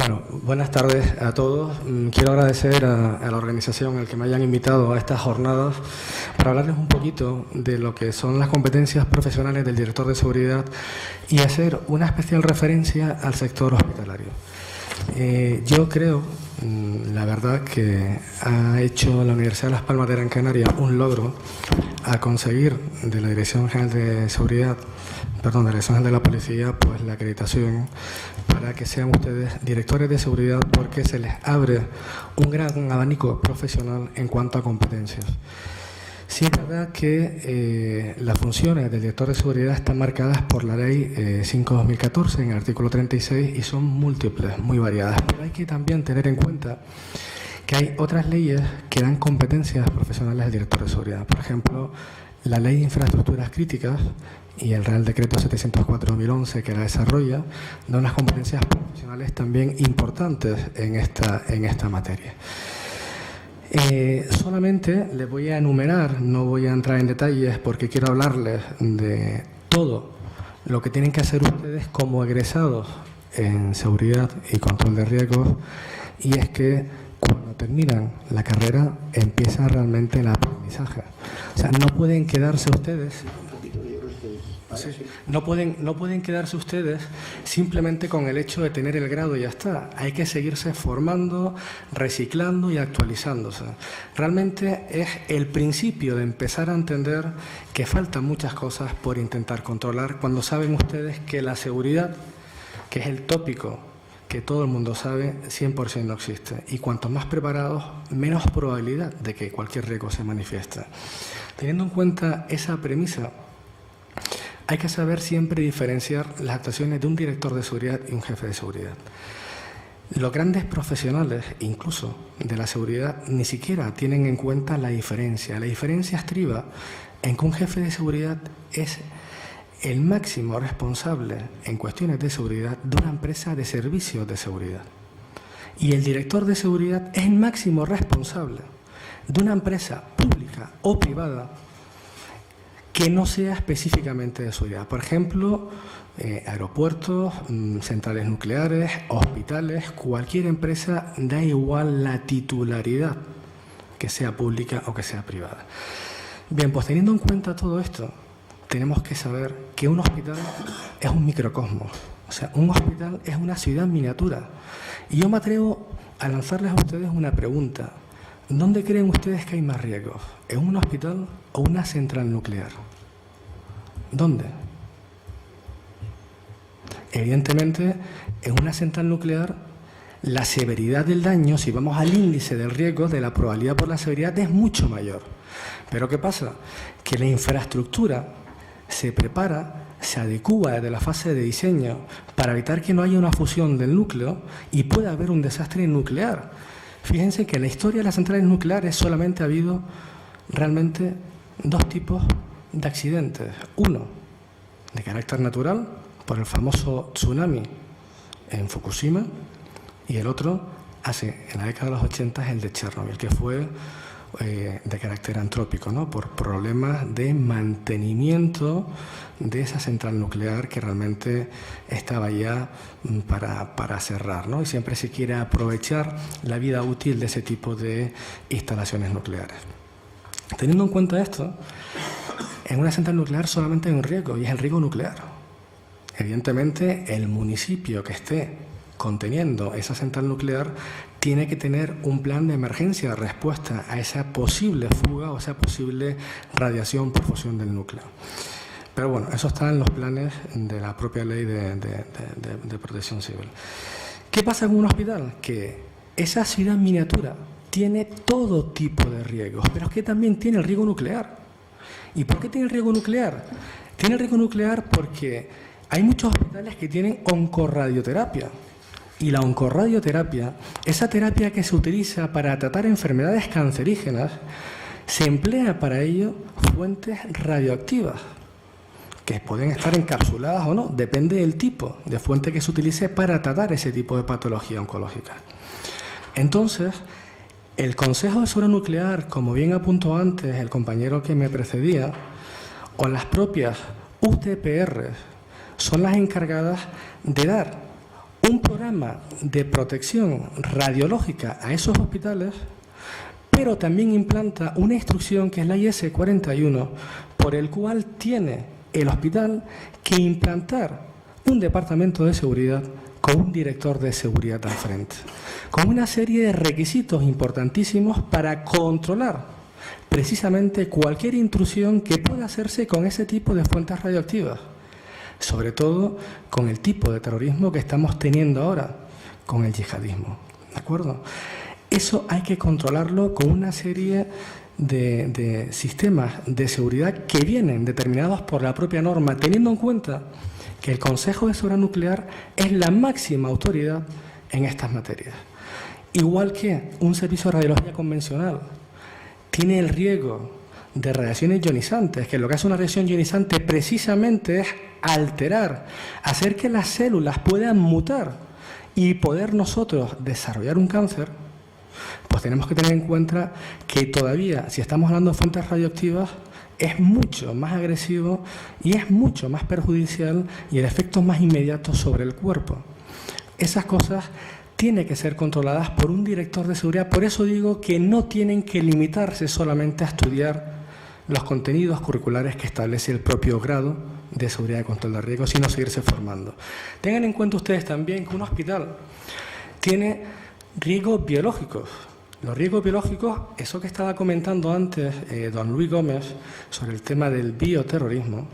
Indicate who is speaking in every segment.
Speaker 1: Bueno, buenas tardes a todos. Quiero agradecer a la organización al que me hayan invitado a estas jornadas para hablarles un poquito de lo que son las competencias profesionales del director de seguridad y hacer una especial referencia al sector hospitalario. Yo creo, la verdad, que ha hecho la Universidad de Las Palmas de Gran Canaria un logro a conseguir de la Dirección General de Seguridad, perdón, de la Dirección General de la Policía, pues la acreditación para que sean ustedes directores de seguridad, porque se les abre un gran abanico profesional en cuanto a competencias. Sí es verdad que las funciones del director de seguridad están marcadas por la Ley 5/2014 en el artículo 36 y son múltiples, muy variadas. Pero hay que también tener en cuenta que hay otras leyes que dan competencias profesionales al director de seguridad. Por ejemplo, la Ley de Infraestructuras Críticas y el Real Decreto 704/2011 que la desarrolla da unas competencias profesionales también importantes en esta materia. Solamente les voy a enumerar, no voy a entrar en detalles porque quiero hablarles de todo lo que tienen que hacer ustedes como egresados en seguridad y control de riesgos, y es que cuando terminan la carrera empieza realmente el aprendizaje. O sea, no pueden quedarse ustedes... Sí. No pueden quedarse ustedes simplemente con el hecho de tener el grado y ya está. Hay que seguirse formando, reciclando y actualizándose. Realmente es el principio de empezar a entender que faltan muchas cosas por intentar controlar cuando saben ustedes que la seguridad, que es el tópico que todo el mundo sabe, 100% no existe. Y cuanto más preparados, menos probabilidad de que cualquier riesgo se manifieste. Teniendo en cuenta esa premisa, hay que saber siempre diferenciar las actuaciones de un director de seguridad y un jefe de seguridad. Los grandes profesionales, incluso de la seguridad, ni siquiera tienen en cuenta la diferencia. La diferencia estriba en que un jefe de seguridad es el máximo responsable en cuestiones de seguridad de una empresa de servicios de seguridad. Y el director de seguridad es el máximo responsable de una empresa pública o privada que no sea específicamente de seguridad. Por ejemplo, aeropuertos, centrales nucleares, hospitales, cualquier empresa, da igual la titularidad, que sea pública o que sea privada. Bien, pues teniendo en cuenta todo esto, tenemos que saber que un hospital es un microcosmos. O sea, un hospital es una ciudad miniatura. Y yo me atrevo a lanzarles a ustedes una pregunta. ¿Dónde creen ustedes que hay más riesgos? ¿En un hospital o una central nuclear? ¿Dónde? Evidentemente, en una central nuclear, la severidad del daño, si vamos al índice del riesgo, de la probabilidad por la severidad, es mucho mayor. Pero ¿qué pasa? Que la infraestructura se prepara, se adecúa desde la fase de diseño para evitar que no haya una fusión del núcleo y pueda haber un desastre nuclear. Fíjense que en la historia de las centrales nucleares solamente ha habido realmente dos tipos de accidentes. Uno, de carácter natural, por el famoso tsunami en Fukushima, y el otro, en la década de los 80, es el de Chernobyl, que fue de carácter antrópico, ¿no? Por problemas de mantenimiento de esa central nuclear que realmente estaba ya para cerrar, ¿no? Y siempre se quiere aprovechar la vida útil de ese tipo de instalaciones nucleares. Teniendo en cuenta esto, en una central nuclear solamente hay un riesgo, y es el riesgo nuclear. Evidentemente, el municipio que esté conteniendo esa central nuclear tiene que tener un plan de emergencia de respuesta a esa posible fuga o esa posible radiación por fusión del núcleo. Pero bueno, eso está en los planes de la propia ley de protección civil. ¿Qué pasa en un hospital? Que esa ciudad miniatura tiene todo tipo de riesgos, pero es que también tiene el riesgo nuclear. ¿Y por qué tiene el riesgo nuclear? Tiene el riesgo nuclear porque hay muchos hospitales que tienen oncorradioterapia. Y la oncorradioterapia, esa terapia que se utiliza para tratar enfermedades cancerígenas, se emplea para ello fuentes radioactivas, que pueden estar encapsuladas o no, depende del tipo de fuente que se utilice para tratar ese tipo de patología oncológica. Entonces, el Consejo de Seguridad Nuclear, como bien apuntó antes el compañero que me precedía, o las propias UTPR, son las encargadas de dar un programa de protección radiológica a esos hospitales, pero también implanta una instrucción que es la IS 41, por el cual tiene el hospital que implantar un departamento de seguridad con un director de seguridad al frente, con una serie de requisitos importantísimos para controlar precisamente cualquier intrusión que pueda hacerse con ese tipo de fuentes radioactivas, sobre todo con el tipo de terrorismo que estamos teniendo ahora, con el yihadismo, ¿de acuerdo? Eso hay que controlarlo con una serie de sistemas de seguridad que vienen determinados por la propia norma, teniendo en cuenta que el Consejo de Seguridad Nuclear es la máxima autoridad en estas materias. Igual que un servicio de radiología convencional tiene el riesgo de radiaciones ionizantes, que lo que hace una radiación ionizante precisamente es alterar, hacer que las células puedan mutar y poder nosotros desarrollar un cáncer, pues tenemos que tener en cuenta que todavía, si estamos hablando de fuentes radioactivas, es mucho más agresivo y es mucho más perjudicial y el efecto es más inmediato sobre el cuerpo. Esas cosas tienen que ser controladas por un director de seguridad. Por eso digo que no tienen que limitarse solamente a estudiar los contenidos curriculares que establece el propio grado de seguridad y control de riesgos, sino seguirse formando. Tengan en cuenta ustedes también que un hospital tiene riesgos biológicos. Los riesgos biológicos, eso que estaba comentando antes don Luis Gómez sobre el tema del bioterrorismo,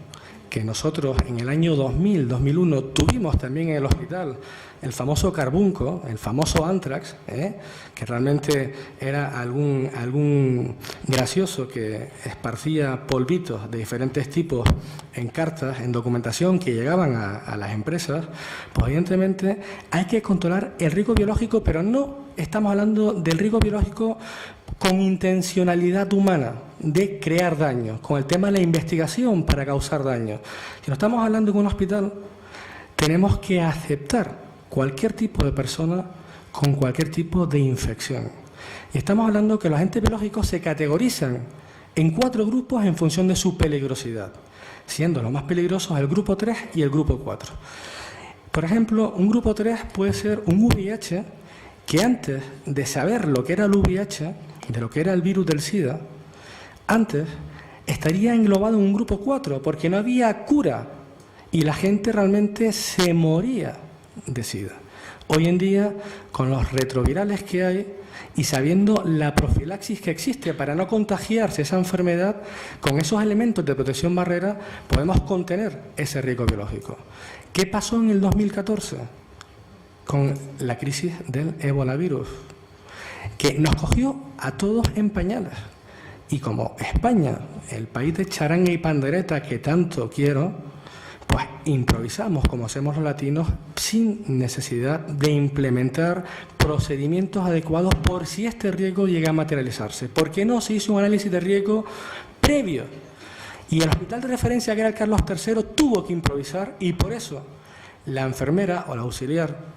Speaker 1: que nosotros en el año 2000-2001 tuvimos también en el hospital el famoso carbunco, el famoso Anthrax, que realmente era algún gracioso que esparcía polvitos de diferentes tipos en cartas, en documentación que llegaban a las empresas. Pues evidentemente hay que controlar el riesgo biológico, pero no estamos hablando del riesgo biológico con intencionalidad humana de crear daño, con el tema de la investigación para causar daño. Si no estamos hablando de un hospital, tenemos que aceptar cualquier tipo de persona con cualquier tipo de infección. Y estamos hablando que los agentes biológicos se categorizan en 4 grupos en función de su peligrosidad, siendo los más peligrosos el grupo 3 y el grupo 4. Por ejemplo, un grupo 3 puede ser un VIH que antes de saber lo que era el VIH, de lo que era el virus del SIDA, antes estaría englobado en un grupo 4 porque no había cura y la gente realmente se moría de SIDA. Hoy en día, con los retrovirales que hay y sabiendo la profilaxis que existe para no contagiarse esa enfermedad, con esos elementos de protección barrera podemos contener ese riesgo biológico. ¿Qué pasó en el 2014? Con la crisis del ebolavirus, que nos cogió a todos en pañales. Y como España, el país de charanga y pandereta que tanto quiero, pues improvisamos como hacemos los latinos sin necesidad de implementar procedimientos adecuados por si este riesgo llega a materializarse. ¿Por qué no se hizo un análisis de riesgo previo? Y el hospital de referencia, que era el Carlos III, tuvo que improvisar y por eso la enfermera o la auxiliar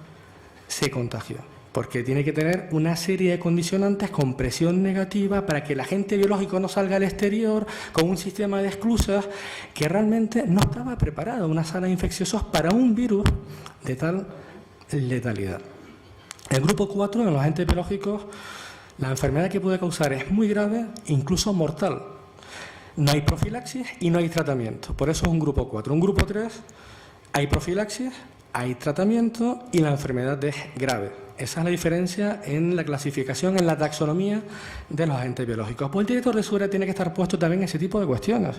Speaker 1: se contagió, porque tiene que tener una serie de condicionantes con presión negativa para que el agente biológico no salga al exterior, con un sistema de esclusas que realmente no estaba preparado, una sala de infecciosos para un virus de tal letalidad. El grupo 4, en los agentes biológicos, la enfermedad que puede causar es muy grave, incluso mortal. No hay profilaxis y no hay tratamiento, por eso es un grupo 4. Un grupo 3, hay profilaxis, hay tratamiento y la enfermedad es grave. Esa es la diferencia en la clasificación, en la taxonomía de los agentes biológicos. Pues el director de seguridad tiene que estar puesto también en ese tipo de cuestiones.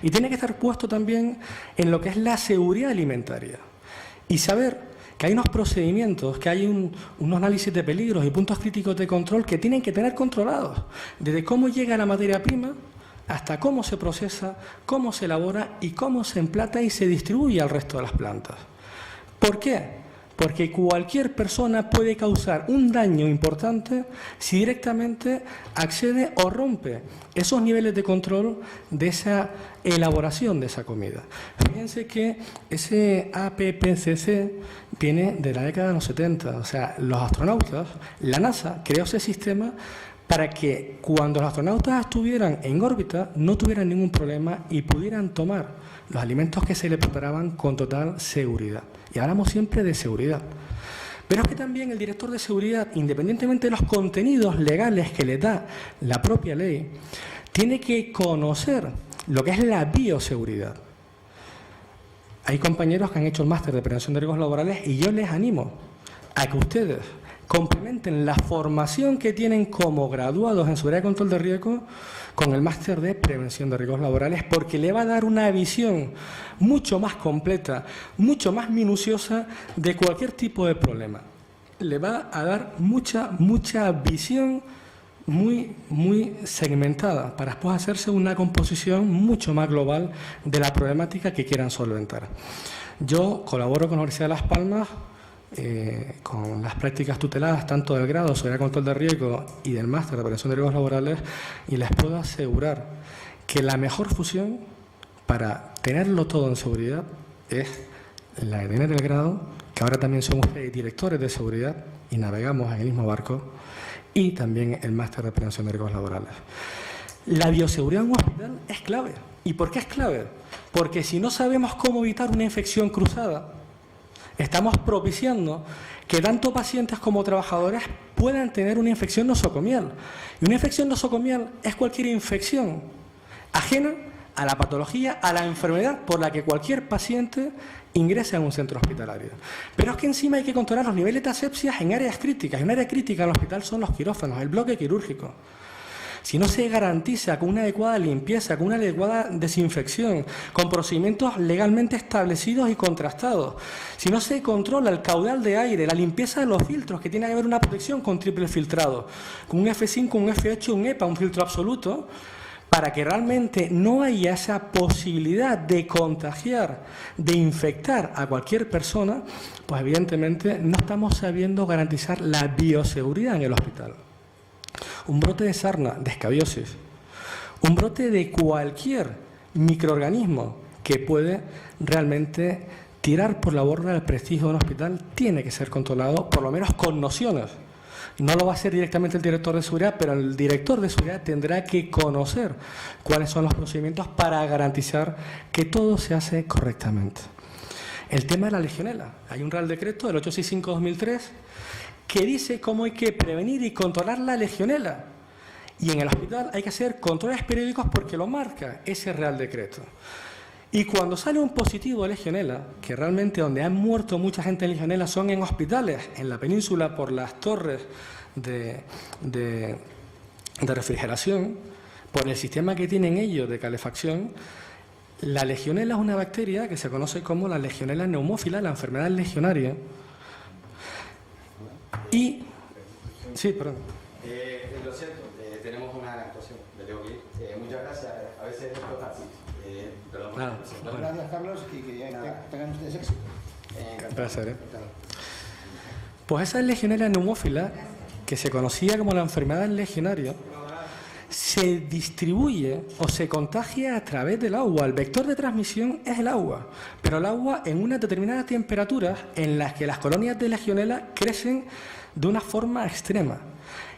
Speaker 1: Y tiene que estar puesto también en lo que es la seguridad alimentaria. Y saber que hay unos procedimientos, que hay un análisis de peligros y puntos críticos de control que tienen que tener controlados. Desde cómo llega la materia prima hasta cómo se procesa, cómo se elabora y cómo se emplata y se distribuye al resto de las plantas. ¿Por qué? Porque cualquier persona puede causar un daño importante si directamente accede o rompe esos niveles de control de esa elaboración de esa comida. Fíjense que ese APPCC viene de la década de los 70. O sea, los astronautas, la NASA creó ese sistema para que cuando los astronautas estuvieran en órbita no tuvieran ningún problema y pudieran tomar los alimentos que se les preparaban con total seguridad. Y hablamos siempre de seguridad. Pero es que también el director de seguridad, independientemente de los contenidos legales que le da la propia ley, tiene que conocer lo que es la bioseguridad. Hay compañeros que han hecho el máster de prevención de riesgos laborales y yo les animo a que ustedes complementen la formación que tienen como graduados en seguridad y control de riesgos con el máster de prevención de riesgos laborales, porque le va a dar una visión mucho más completa, mucho más minuciosa de cualquier tipo de problema. Le va a dar mucha visión muy segmentada para después hacerse una composición mucho más global de la problemática que quieran solventar. Yo colaboro con la Universidad de Las Palmas con las prácticas tuteladas tanto del grado de seguridad y control de riesgo y del máster de prevención de riesgos laborales, y les puedo asegurar que la mejor fusión para tenerlo todo en seguridad es la de tener el grado, que ahora también son ustedes directores de seguridad y navegamos en el mismo barco, y también el máster de prevención de riesgos laborales. La bioseguridad en un hospital es clave. ¿Y por qué es clave? Porque si no sabemos cómo evitar una infección cruzada, estamos propiciando que tanto pacientes como trabajadores puedan tener una infección nosocomial. Y una infección nosocomial es cualquier infección ajena a la patología, a la enfermedad por la que cualquier paciente ingresa en un centro hospitalario. Pero es que encima hay que controlar los niveles de asepsias en áreas críticas. Y un área crítica en el hospital son los quirófanos, el bloque quirúrgico. Si no se garantiza con una adecuada limpieza, con una adecuada desinfección, con procedimientos legalmente establecidos y contrastados, si no se controla el caudal de aire, la limpieza de los filtros, que tiene que haber una protección con triple filtrado, con un F5, un F8, un EPA, un filtro absoluto, para que realmente no haya esa posibilidad de contagiar, de infectar a cualquier persona, pues evidentemente no estamos sabiendo garantizar la bioseguridad en el hospital. Un brote de sarna, de escabiosis, un brote de cualquier microorganismo que puede realmente tirar por la borda el prestigio de un hospital tiene que ser controlado, por lo menos con nociones. No lo va a hacer directamente el director de seguridad, pero el director de seguridad tendrá que conocer cuáles son los procedimientos para garantizar que todo se hace correctamente. El tema de la legionela. Hay un Real Decreto del 865/2003 que dice cómo hay que prevenir y controlar la legionela. Y en el hospital hay que hacer controles periódicos porque lo marca ese Real Decreto. Y cuando sale un positivo de legionela, que realmente donde han muerto mucha gente en legionela son en hospitales, en la península, por las torres de refrigeración, por el sistema que tienen ellos de calefacción, la legionela es una bacteria que se conoce como la legionela neumófila, la enfermedad legionaria. Y... Sí, perdón.
Speaker 2: Lo siento, tenemos una actuación, me tengo que ir. Muchas gracias, a veces esto es así. Perdón.
Speaker 1: Nada.
Speaker 3: Gracias, Carlos, y que tengan ustedes éxito.
Speaker 1: Un placer, Pues esa legionela neumófila, que se conocía como la enfermedad legionaria, se distribuye o se contagia a través del agua. El vector de transmisión es el agua, pero el agua en unas determinadas temperaturas en las que las colonias de legionela crecen de una forma extrema.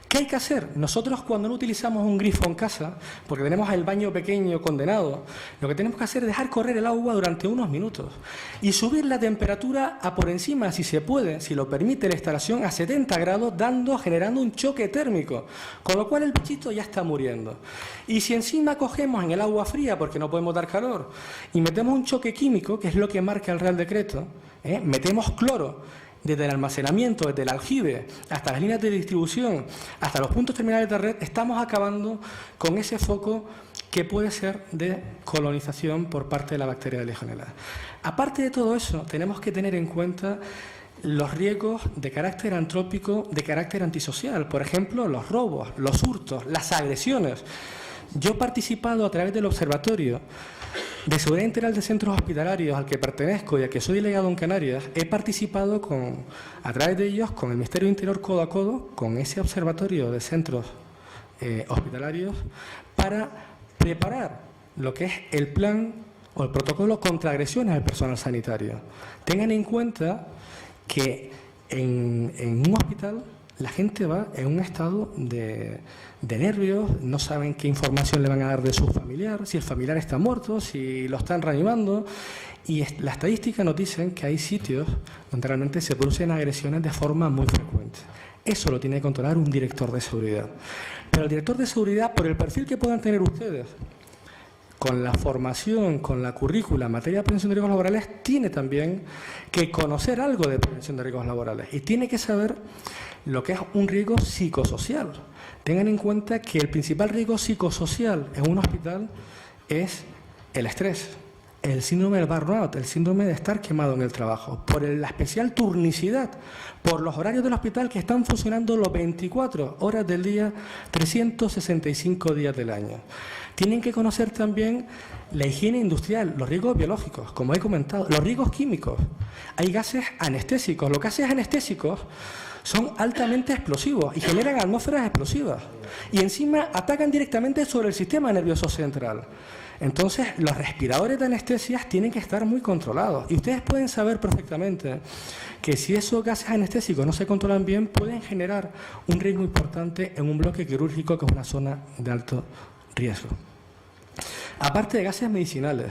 Speaker 1: ¿Qué hay que hacer? Nosotros cuando no utilizamos un grifo en casa, porque tenemos el baño pequeño condenado, lo que tenemos que hacer es dejar correr el agua durante unos minutos y subir la temperatura a por encima, si se puede, si lo permite la instalación, a 70 grados, generando un choque térmico, con lo cual el bichito ya está muriendo. Y si encima cogemos en el agua fría, porque no podemos dar calor, y metemos un choque químico, que es lo que marca el Real Decreto, metemos cloro, desde el almacenamiento, desde el aljibe, hasta las líneas de distribución, hasta los puntos terminales de red, estamos acabando con ese foco que puede ser de colonización por parte de la bacteria de legionela. Aparte de todo eso, tenemos que tener en cuenta los riesgos de carácter antrópico, de carácter antisocial, por ejemplo, los robos, los hurtos, las agresiones. Yo he participado a través del Observatorio de Seguridad Integral de Centros Hospitalarios al que pertenezco y al que soy delegado en Canarias. He participado a través de ellos con el Ministerio de Interior codo a codo, con ese observatorio de centros hospitalarios, para preparar lo que es el plan o el protocolo contra agresiones al personal sanitario. Tengan en cuenta que en un hospital la gente va en un estado de nervios, no saben qué información le van a dar de su familiar, si el familiar está muerto, si lo están reanimando. Y la estadística nos dice que hay sitios donde realmente se producen agresiones de forma muy frecuente. Eso lo tiene que controlar un director de seguridad. Pero el director de seguridad, por el perfil que puedan tener ustedes, con la formación, con la currícula en materia de prevención de riesgos laborales, tiene también que conocer algo de prevención de riesgos laborales y tiene que saber lo que es un riesgo psicosocial. Tengan en cuenta que el principal riesgo psicosocial en un hospital es el estrés, el síndrome del burnout, el síndrome de estar quemado en el trabajo, por la especial turnicidad, por los horarios del hospital que están funcionando los 24 horas del día, 365 días del año. Tienen que conocer también la higiene industrial, los riesgos biológicos, como he comentado, los riesgos químicos. Hay gases anestésicos. Los gases anestésicos son altamente explosivos y generan atmósferas explosivas. Y encima atacan directamente sobre el sistema nervioso central. Entonces, los respiradores de anestesias tienen que estar muy controlados. Y ustedes pueden saber perfectamente que si esos gases anestésicos no se controlan bien, pueden generar un riesgo importante en un bloque quirúrgico que es una zona de alto riesgo. Aparte de gases medicinales,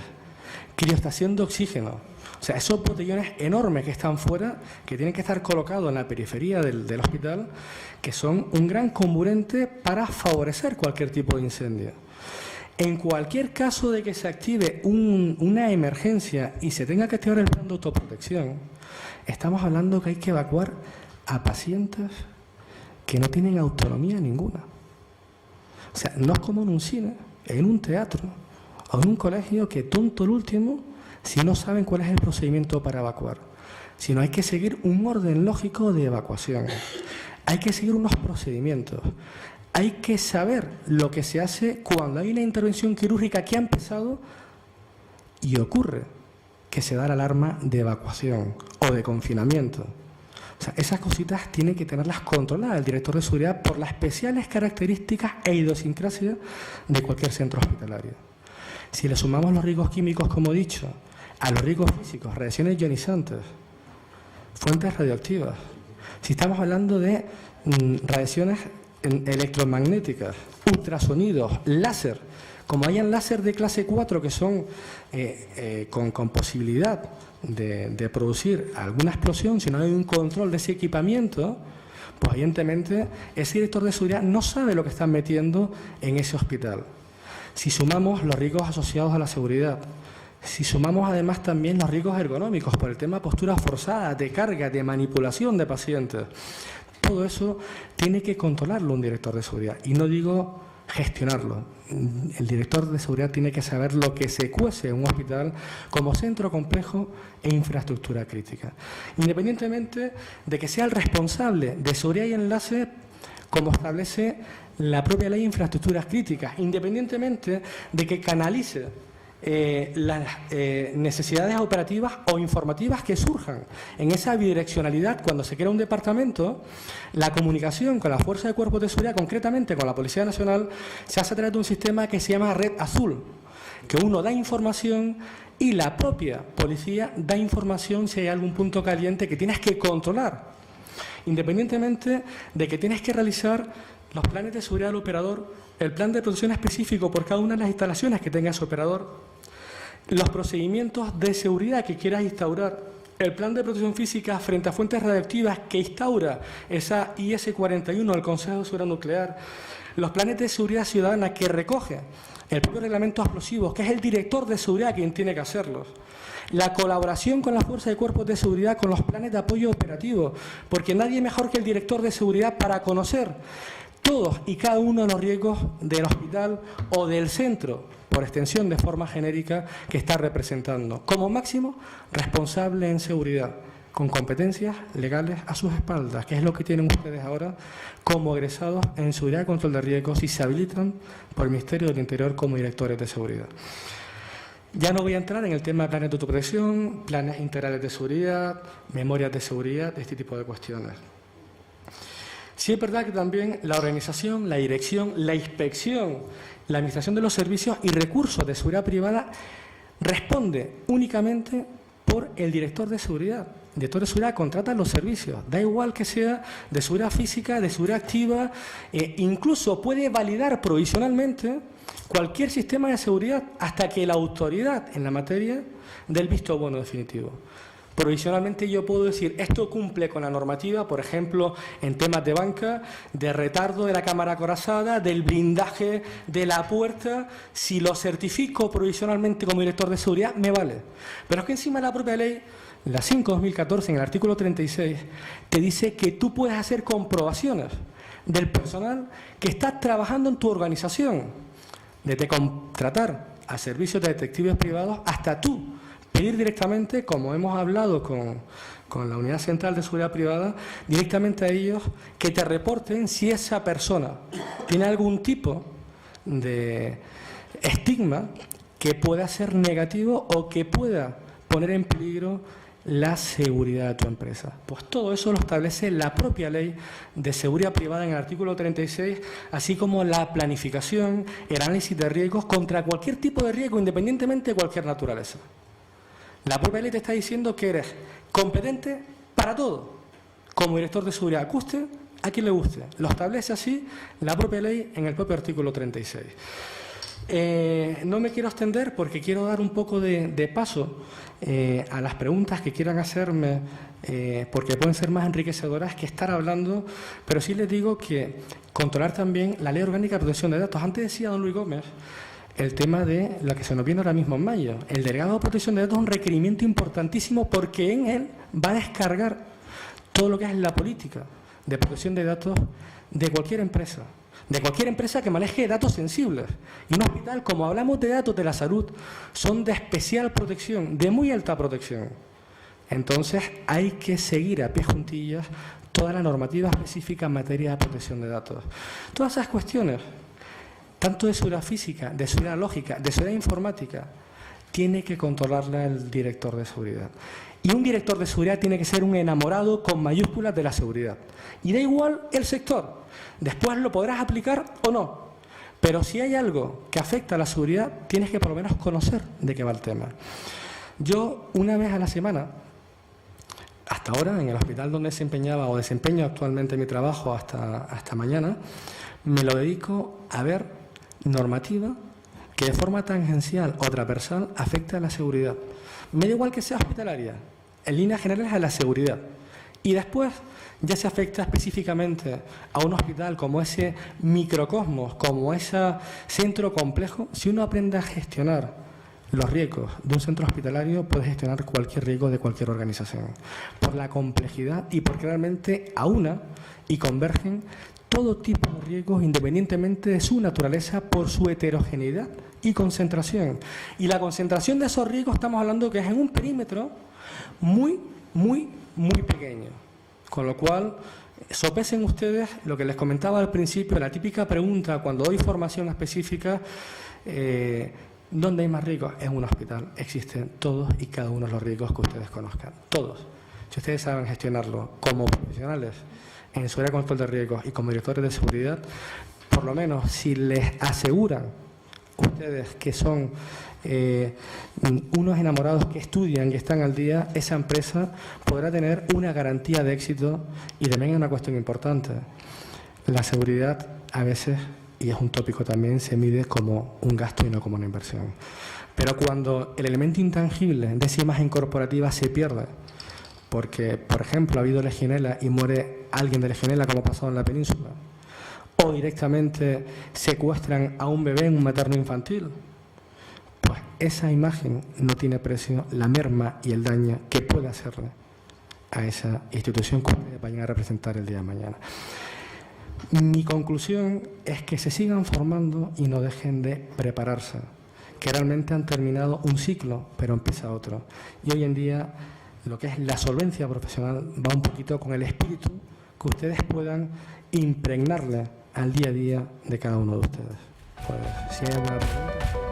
Speaker 1: criostación de oxígeno, o sea, esos botellones enormes que están fuera, que tienen que estar colocados en la periferia del hospital, que son un gran comburente para favorecer cualquier tipo de incendio. En cualquier caso de que se active una emergencia y se tenga que activar el plan de autoprotección, estamos hablando que hay que evacuar a pacientes que no tienen autonomía ninguna. O sea, no es como en un cine, en un teatro o en un colegio que tonto el último si no saben cuál es el procedimiento para evacuar. Sino hay que seguir un orden lógico de evacuación. Hay que seguir unos procedimientos. Hay que saber lo que se hace cuando hay una intervención quirúrgica que ha empezado y ocurre que se da la alarma de evacuación o de confinamiento. O sea, esas cositas tiene que tenerlas controladas el director de seguridad por las especiales características e idiosincrasia de cualquier centro hospitalario. Si le sumamos los riesgos químicos, como he dicho, a los riesgos físicos, radiaciones ionizantes, fuentes radioactivas, si estamos hablando de radiaciones electromagnéticas, ultrasonidos, láser, como hayan láser de clase 4 que son con posibilidad de producir alguna explosión, si no hay un control de ese equipamiento, pues evidentemente ese director de seguridad no sabe lo que están metiendo en ese hospital. Si sumamos los riesgos asociados a la seguridad, si sumamos además también los riesgos ergonómicos por el tema de posturas forzadas, de carga, de manipulación de pacientes, todo eso tiene que controlarlo un director de seguridad. Y no digo gestionarlo. El director de seguridad tiene que saber lo que se cuece en un hospital como centro complejo e infraestructura crítica. Independientemente de que sea el responsable de seguridad y enlace, como establece la propia ley de infraestructuras críticas, independientemente de que canalice las necesidades operativas o informativas que surjan en esa bidireccionalidad. Cuando se crea un departamento, la comunicación con la Fuerza de Cuerpos de Seguridad, concretamente con la Policía Nacional, se hace a través de un sistema que se llama Red Azul, que uno da información y la propia policía da información si hay algún punto caliente que tienes que controlar, independientemente de que tienes que realizar los planes de seguridad del operador, el plan de protección específico por cada una de las instalaciones que tenga ese operador, los procedimientos de seguridad que quieras instaurar, el plan de protección física frente a fuentes radiactivas que instaura esa IS-41 del Consejo de Seguridad Nuclear, los planes de seguridad ciudadana que recoge el propio reglamento de explosivos, que es el director de seguridad quien tiene que hacerlos, la colaboración con la Fuerza de Cuerpos de Seguridad con los planes de apoyo operativo, porque nadie mejor que el director de seguridad para conocer todos y cada uno de los riesgos del hospital o del centro, por extensión de forma genérica, que está representando. Como máximo, responsable en seguridad, con competencias legales a sus espaldas, que es lo que tienen ustedes ahora como egresados en seguridad y control de riesgos y se habilitan por el Ministerio del Interior como directores de seguridad. Ya no voy a entrar en el tema de planes de autoprotección, planes integrales de seguridad, memorias de seguridad, este tipo de cuestiones. Sí es verdad que también la organización, la dirección, la inspección, la administración de los servicios y recursos de seguridad privada responde únicamente por el director de seguridad. director de seguridad contrata los servicios, da igual que sea de seguridad física, de seguridad activa, incluso puede validar provisionalmente cualquier sistema de seguridad hasta que la autoridad en la materia dé el visto bueno definitivo. Provisionalmente yo puedo decir, esto cumple con la normativa, por ejemplo, en temas de banca, de retardo de la cámara acorazada, del blindaje de la puerta. Si lo certifico provisionalmente como director de seguridad, me vale. Pero es que encima la propia ley, la 5/2014, en el artículo 36, te dice que tú puedes hacer comprobaciones del personal que está trabajando en tu organización, desde contratar a servicios de detectives privados hasta tú pedir directamente, como hemos hablado con la Unidad Central de Seguridad Privada, directamente a ellos que te reporten si esa persona tiene algún tipo de estigma que pueda ser negativo o que pueda poner en peligro la seguridad de tu empresa. Pues todo eso lo establece la propia Ley de Seguridad Privada en el artículo 36, así como la planificación, el análisis de riesgos contra cualquier tipo de riesgo, independientemente de cualquier naturaleza. La propia ley te está diciendo que eres competente para todo, como director de seguridad, guste a quien le guste. Lo establece así la propia ley en el propio artículo 36. No me quiero extender porque quiero dar un poco de paso a las preguntas que quieran hacerme, porque pueden ser más enriquecedoras que estar hablando, pero sí les digo que controlar también la Ley Orgánica de Protección de Datos. Antes decía don Luis Gómez el tema de lo que se nos viene ahora mismo en mayo. El delegado de protección de datos es un requerimiento importantísimo porque en él va a descargar todo lo que es la política de protección de datos de cualquier empresa que maneje datos sensibles. Y un hospital, como hablamos de datos de la salud, son de especial protección, de muy alta protección. Entonces hay que seguir a pie juntillas toda la normativa específica en materia de protección de datos. Todas esas cuestiones, tanto de seguridad física, de seguridad lógica, de seguridad informática, tiene que controlarla el director de seguridad. Y un director de seguridad tiene que ser un enamorado con mayúsculas de la seguridad. Y da igual el sector. Después lo podrás aplicar o no. Pero si hay algo que afecta a la seguridad, tienes que por lo menos conocer de qué va el tema. Yo, una vez a la semana, hasta ahora, en el hospital donde desempeñaba o desempeño actualmente mi trabajo hasta mañana, me lo dedico a ver normativa que de forma tangencial o transversal afecta a la seguridad. Me da igual que sea hospitalaria, en líneas generales a la seguridad. Y después ya se afecta específicamente a un hospital como ese microcosmos, como ese centro complejo. Si uno aprende a gestionar los riesgos de un centro hospitalario, puede gestionar cualquier riesgo de cualquier organización. Por la complejidad y porque realmente aúna y convergen todo tipo de riesgos independientemente de su naturaleza por su heterogeneidad y concentración. Y la concentración de esos riesgos estamos hablando que es en un perímetro muy, muy, muy pequeño. Con lo cual, sopesen ustedes lo que les comentaba al principio, la típica pregunta cuando doy formación específica, ¿dónde hay más riesgos? En un hospital. Existen todos y cada uno de los riesgos que ustedes conozcan. Todos. Si ustedes saben gestionarlo como profesionales en seguridad y control de riesgos y como directores de seguridad, por lo menos si les aseguran ustedes que son unos enamorados que estudian y están al día, esa empresa podrá tener una garantía de éxito. Y también hay una cuestión importante: la seguridad a veces, y es un tópico también, se mide como un gasto y no como una inversión. Pero cuando el elemento intangible de esa imagen corporativa se pierde, porque, por ejemplo, ha habido legionela y muere alguien de legionela, como ha pasado en la península, o directamente secuestran a un bebé en un materno infantil, pues esa imagen no tiene precio, la merma y el daño que puede hacerle a esa institución que ustedes vayan a representar el día de mañana. Mi conclusión es que se sigan formando y no dejen de prepararse, que realmente han terminado un ciclo, pero empieza otro. Y hoy en día lo que es la solvencia profesional va un poquito con el espíritu que ustedes puedan impregnarle al día a día de cada uno de ustedes. Pues, si hay alguna pregunta.